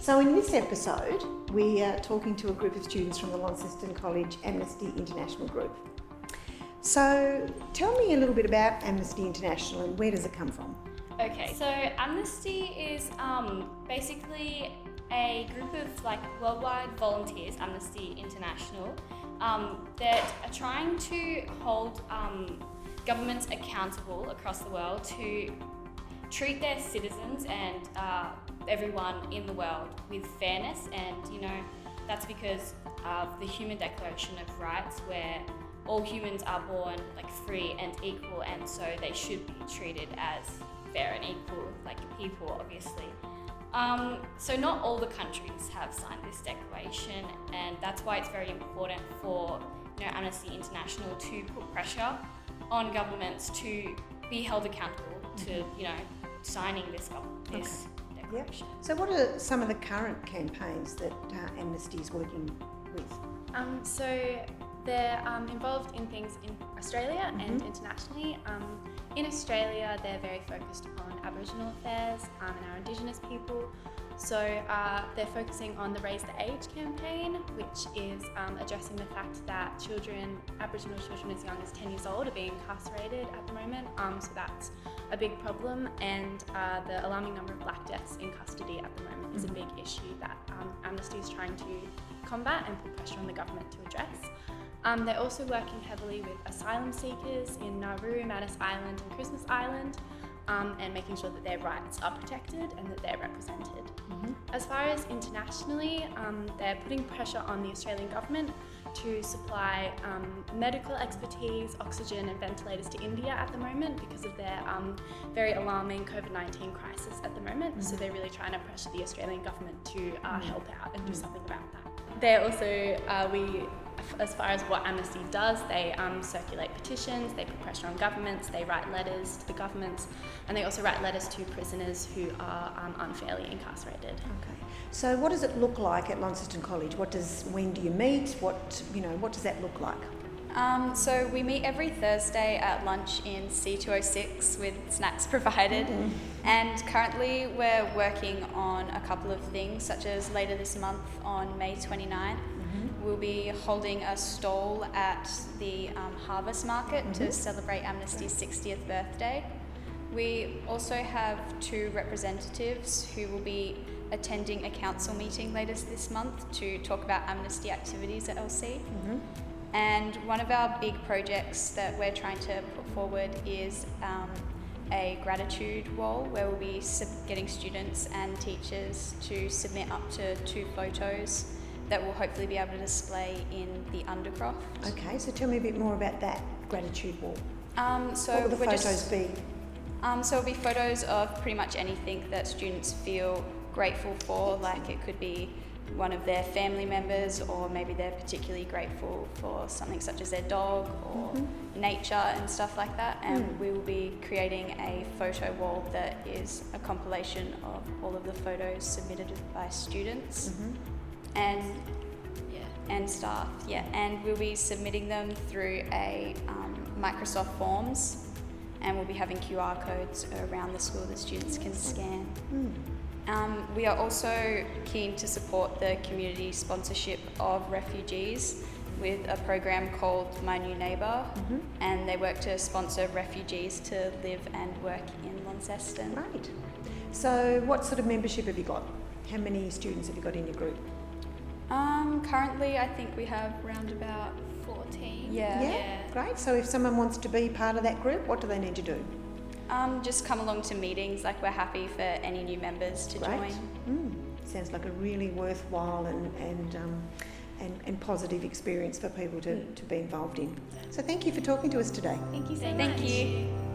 So in this episode, we are talking to a group of students from the Launceston College Amnesty International group. So tell me a little bit about Amnesty International and where does it come from? Okay, so Amnesty is basically a group of worldwide volunteers, Amnesty International, that are trying to hold governments accountable across the world to treat their citizens and everyone in the world with fairness, and that's because of the Human Declaration of Rights, where all humans are born free and equal, and so they should be treated as fair and equal people, obviously. So not all the countries have signed this declaration, and that's why it's very important for Amnesty International to put pressure on governments to be held accountable to signing this declaration. Yep. So what are some of the current campaigns that Amnesty is working with? So they're involved in things in Australia and internationally. In Australia, they're very focused on Aboriginal affairs and our Indigenous people. So they're focusing on the Raise the Age campaign, which is addressing the fact that Aboriginal children as young as 10 years old are being incarcerated at the moment. So that's a big problem, and the alarming number of black deaths in custody at the moment is a big issue that Amnesty is trying to combat and put pressure on the government to address. They're also working heavily with asylum seekers in Nauru, Manus Island and Christmas Island, and making sure that their rights are protected and that they're represented. As far as internationally, they're putting pressure on the Australian government to supply medical expertise, oxygen and ventilators to India at the moment because of their very alarming COVID-19 crisis at the moment. So they're really trying to pressure the Australian government to help out and do something about that. They're also, as far as what Amnesty does, they circulate petitions, they put pressure on governments, they write letters to the governments, and they also write letters to prisoners who are unfairly incarcerated. Okay. So what does it look like at Launceston College? When do you meet? What does that look like? So we meet every Thursday at lunch in C206 with snacks provided, and currently we're working on a couple of things, such as later this month on May 29th. We'll be holding a stall at the Harvest Market to celebrate Amnesty's 60th birthday. We also have 2 representatives who will be attending a council meeting later this month to talk about Amnesty activities at LC. And one of our big projects that we're trying to put forward is a gratitude wall, where we'll be getting students and teachers to submit up to 2 photos that we'll hopefully be able to display in the Undercroft. Okay, so tell me a bit more about that gratitude wall. So what will the photos be? So it'll be photos of pretty much anything that students feel grateful for, it could be one of their family members, or maybe they're particularly grateful for something such as their dog or nature and stuff like that. And we will be creating a photo wall that is a compilation of all of the photos submitted by students and staff, and we'll be submitting them through a Microsoft Forms, and we'll be having QR codes around the school that students can scan. We are also keen to support the community sponsorship of refugees with a program called My New Neighbour, and they work to sponsor refugees to live and work in Launceston. Right. So what sort of membership have you got? How many students have you got in your group? Currently I think we have around about 14. Yeah, great. So if someone wants to be part of that group, what do they need to do? Just come along to meetings. We're happy for any new members to join. Sounds like a really worthwhile and positive experience for people to be involved in. So thank you for talking to us today. Thank you so much. Thank you.